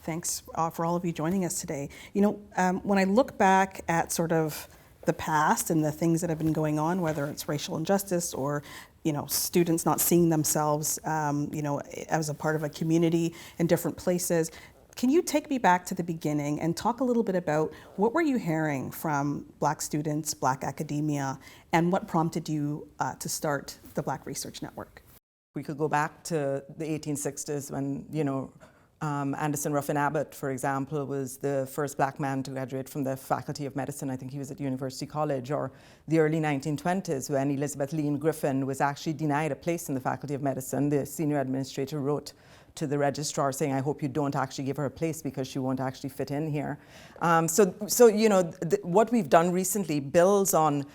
Thanks for all of you joining us today. You know, when I look back at sort of the past and the things that have been going on, whether it's racial injustice or, you know, students not seeing themselves, you know, as a part of a community in different places, can you take me back to the beginning and talk a little bit about what were you hearing from Black students, Black academia, and what prompted you to start the Black Research Network? We could go back to the 1860s when, you know, Anderson Ruffin Abbott, for example, was the first Black man to graduate from the Faculty of Medicine. I think he was at University College. Or the early 1920s when Elizabeth Lean Griffin was actually denied a place in the Faculty of Medicine. The senior administrator wrote to the registrar saying, I hope you don't actually give her a place because she won't actually fit in here. So you know, what we've done recently builds on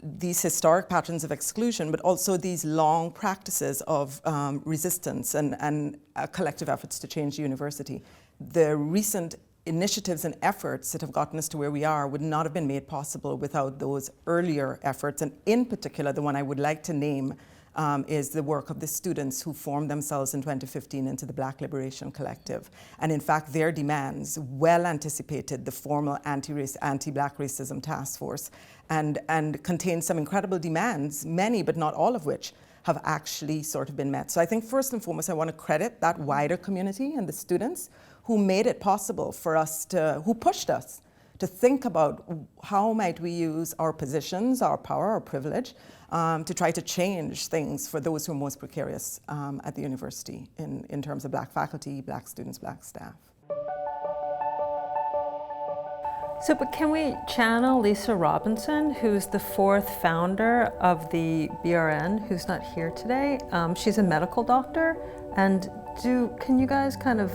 these historic patterns of exclusion, but also these long practices of resistance and collective efforts to change the university. The recent initiatives and efforts that have gotten us to where we are would not have been made possible without those earlier efforts, and in particular, the one I would like to name is the work of the students who formed themselves in 2015 into the Black Liberation Collective. And in fact, their demands well anticipated the formal anti-Black racism task force and contained some incredible demands, many but not all of which have actually sort of been met. So I think first and foremost, I want to credit that wider community and the students who made it possible for us who pushed us to think about how might we use our positions, our power, our privilege, to try to change things for those who are most precarious at the university in terms of Black faculty, Black students, Black staff. So, but can we channel Alissa Robinson, who's the fourth founder of the BRN, who's not here today? She's a medical doctor, and can you guys kind of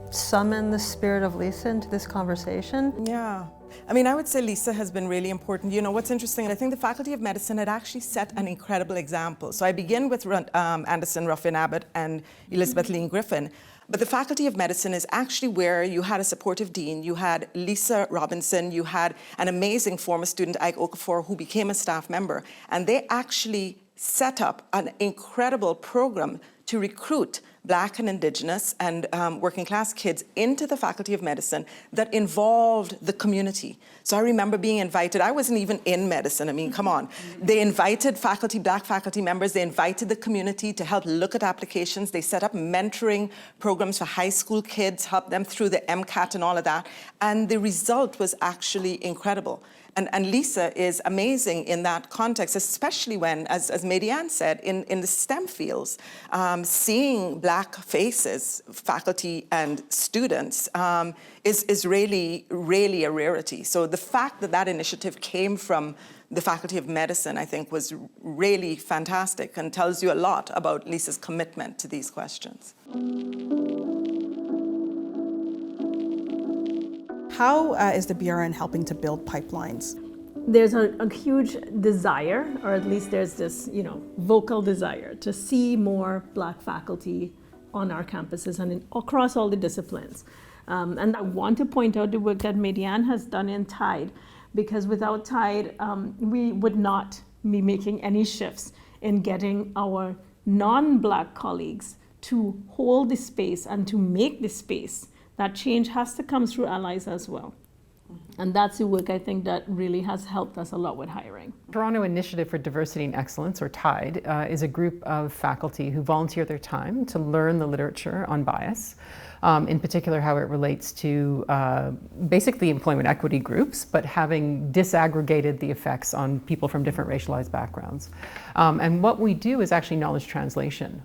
summon the spirit of Alissa into this conversation? Yeah. I mean, I would say Alissa has been really important. You know, what's interesting, and I think the Faculty of Medicine had actually set an incredible example. So I begin with Anderson Ruffin Abbott and Elizabeth Lean Griffin. But the Faculty of Medicine is actually where you had a supportive dean, you had Alissa Robinson, you had an amazing former student, Ike Okafor, who became a staff member. And they actually set up an incredible program to recruit Black and Indigenous and working class kids into the Faculty of Medicine that involved the community. So I remember being invited, I wasn't even in medicine, I mean, come on. They invited faculty, Black faculty members, they invited the community to help look at applications. They set up mentoring programs for high school kids, helped them through the MCAT and all of that. And the result was actually incredible. And Alissa is amazing in that context, especially when, as Maydianne said, in the STEM fields, seeing Black faces, faculty and students, is really, really a rarity. So the fact that that initiative came from the Faculty of Medicine, I think, was really fantastic and tells you a lot about Alissa's commitment to these questions. How is the BRN helping to build pipelines? There's a huge desire, or at least there's this, you know, vocal desire to see more Black faculty on our campuses and across all the disciplines. And I want to point out the work that Maydianne has done in TIDE, because without TIDE, we would not be making any shifts in getting our non-Black colleagues to hold the space and to make the space. That change has to come through allies as well. And that's the work I think that really has helped us a lot with hiring. Toronto Initiative for Diversity and Excellence, or TIDE, is a group of faculty who volunteer their time to learn the literature on bias, in particular how it relates to basically employment equity groups, but having disaggregated the effects on people from different racialized backgrounds. And what we do is actually knowledge translation.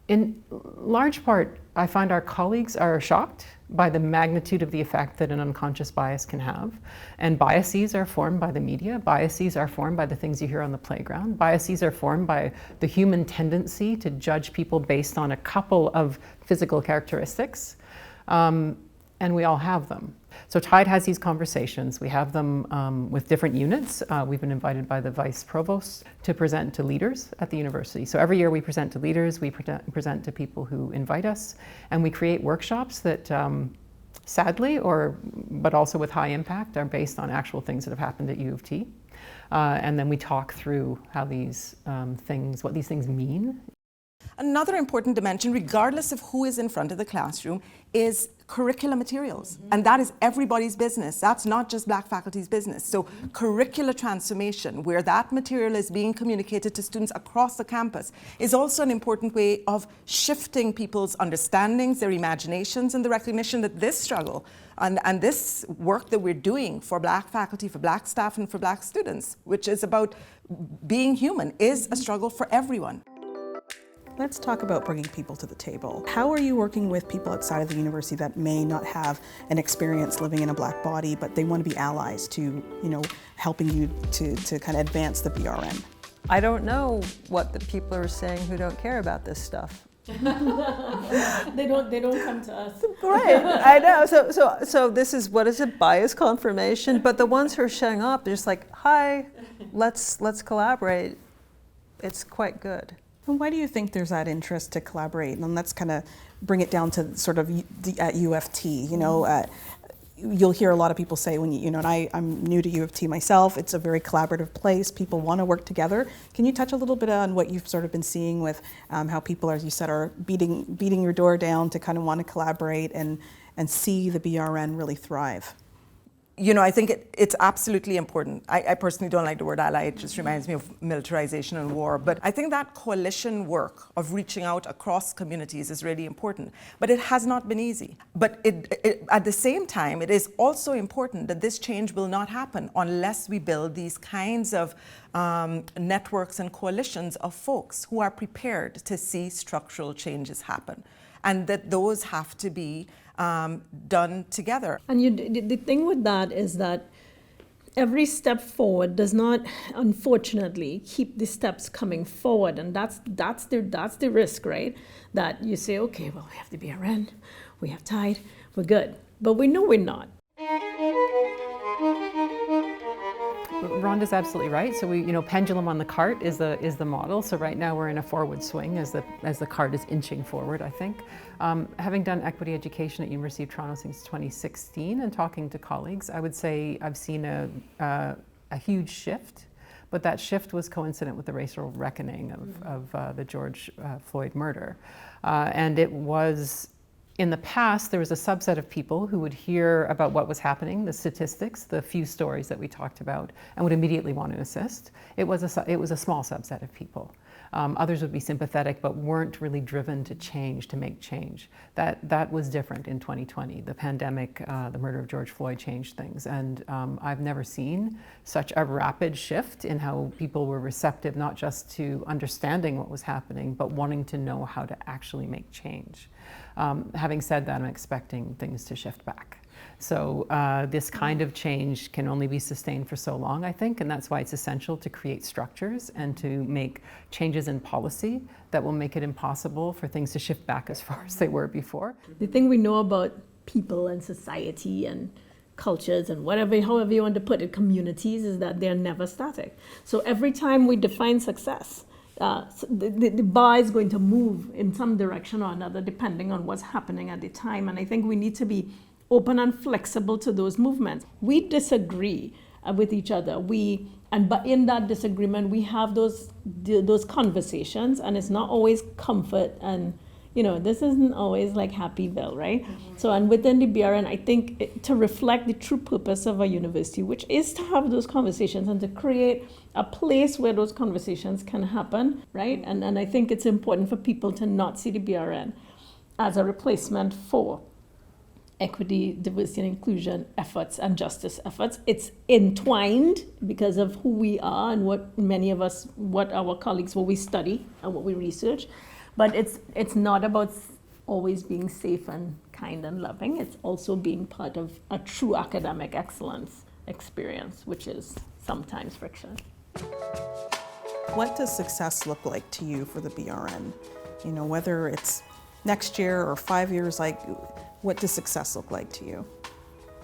In large part, I find our colleagues are shocked by the magnitude of the effect that an unconscious bias can have. And biases are formed by the media. Biases are formed by the things you hear on the playground. Biases are formed by the human tendency to judge people based on a couple of physical characteristics. And we all have them. So TIDE has these conversations. We have them with different units. We've been invited by the Vice Provost to present to leaders at the university. So every year we present to leaders, we present to people who invite us, and we create workshops that sadly, but also with high impact, are based on actual things that have happened at U of T. And then we talk through how these what these things mean. Another important dimension, regardless of who is in front of the classroom, is curricular materials. And that is everybody's business. That's not just Black faculty's business. So curricular transformation, where that material is being communicated to students across the campus, is also an important way of shifting people's understandings, their imaginations, and the recognition that this struggle and this work that we're doing for Black faculty, for Black staff, and for Black students, which is about being human, is a struggle for everyone. Let's talk about bringing people to the table. How are you working with people outside of the university that may not have an experience living in a Black body, but they want to be allies to, helping you to kind of advance the BRN? I don't know what the people are saying who don't care about this stuff. They don't come to us. Right, I know. So this is, what is it, bias confirmation? But the ones who are showing up, they're just like, hi, let's collaborate. It's quite good. And why do you think there's that interest to collaborate? And let's kind of bring it down to sort of at U of T. You'll hear a lot of people say and I'm new to U of T myself. It's a very collaborative place. People want to work together. Can you touch a little bit on what you've sort of been seeing with how people, as you said, are beating your door down to kind of want to collaborate and see the BRN really thrive? I think it's absolutely important. I personally don't like the word ally. It just reminds me of militarization and war. But I think that coalition work of reaching out across communities is really important. But it has not been easy. But at the same time, it is also important that this change will not happen unless we build these kinds of networks and coalitions of folks who are prepared to see structural changes happen. And that those have to be done together. And the thing with that is that every step forward does not, unfortunately, keep the steps coming forward, and that's the risk, right? That you say, okay, well, we have the BRN, we have Tide, we're good, but we know we're not. Rhonda's absolutely right. So pendulum on the cart is the model. So right now we're in a forward swing as the cart is inching forward, I think. Having done equity education at University of Toronto since 2016 and talking to colleagues, I would say I've seen a huge shift, but that shift was coincident with the racial reckoning of the George Floyd murder. And it was, in the past, there was a subset of people who would hear about what was happening, the statistics, the few stories that we talked about, and would immediately want to assist. It was a small subset of people. Others would be sympathetic, but weren't really driven to change, to make change. That was different in 2020. The pandemic, the murder of George Floyd changed things. And I've never seen such a rapid shift in how people were receptive, not just to understanding what was happening, but wanting to know how to actually make change. Having said that, I'm expecting things to shift back. So this kind of change can only be sustained for so long, I think, and that's why it's essential to create structures and to make changes in policy that will make it impossible for things to shift back as far as they were before. The thing we know about people and society and cultures and however you want to put it, communities, is that they're never static. So every time we define success, the bar is going to move in some direction or another depending on what's happening at the time. And I think we need to be open and flexible to those movements. We disagree with each other. But in that disagreement, we have those conversations, and it's not always comfort, and this isn't always like Happyville, right? Mm-hmm. So, and within the BRN, I think to reflect the true purpose of a university, which is to have those conversations and to create a place where those conversations can happen, right? And I think it's important for people to not see the BRN as a replacement for equity, diversity, and inclusion efforts and justice efforts. It's entwined because of who we are and what our colleagues, what we study and what we research. But it's not about always being safe and kind and loving. It's also being part of a true academic excellence experience, which is sometimes friction. What does success look like to you for the BRN? Whether it's next year or 5 years, what does success look like to you?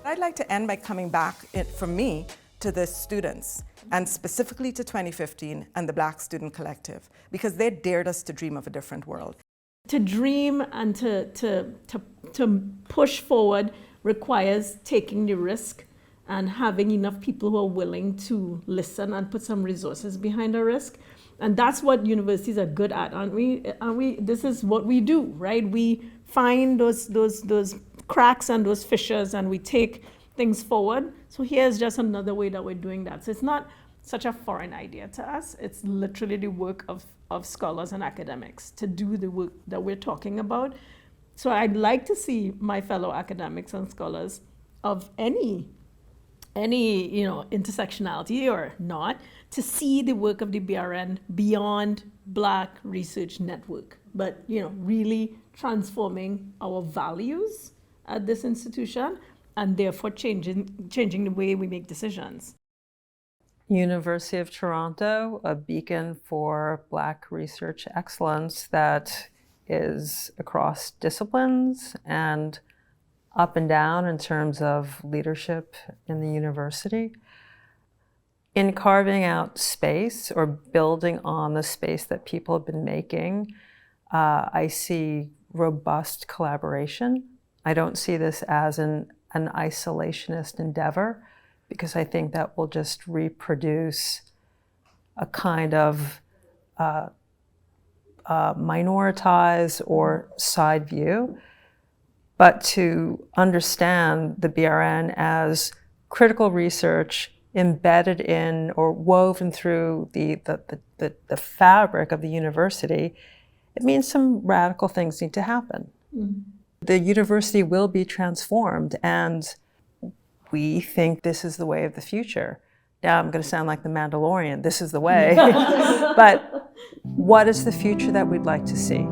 I'd like to end by coming back, from me, to the students, and specifically to 2015 and the Black Student Collective, because they dared us to dream of a different world. To dream and to push forward requires taking the risk and having enough people who are willing to listen and put some resources behind the risk. And that's what universities are good at, aren't we? This is what we do, right? We find those cracks and those fissures, and we take things forward. So here's just another way that we're doing that. So it's not such a foreign idea to us. It's literally the work of scholars and academics to do the work that we're talking about. So I'd like to see my fellow academics and scholars of any intersectionality or not, to see the work of the BRN beyond Black Research Network, but really transforming our values at this institution, and therefore changing the way we make decisions. University of Toronto, a beacon for Black research excellence that is across disciplines and up and down in terms of leadership in the university. In carving out space or building on the space that people have been making, I see robust collaboration. I don't see this as an isolationist endeavor, because I think that will just reproduce a kind of minoritized or side view. But to understand the BRN as critical research embedded in or woven through the fabric of the university, it means some radical things need to happen. Mm-hmm. The university will be transformed, and we think this is the way of the future. Now I'm going to sound like the Mandalorian, this is the way. But what is the future that we'd like to see?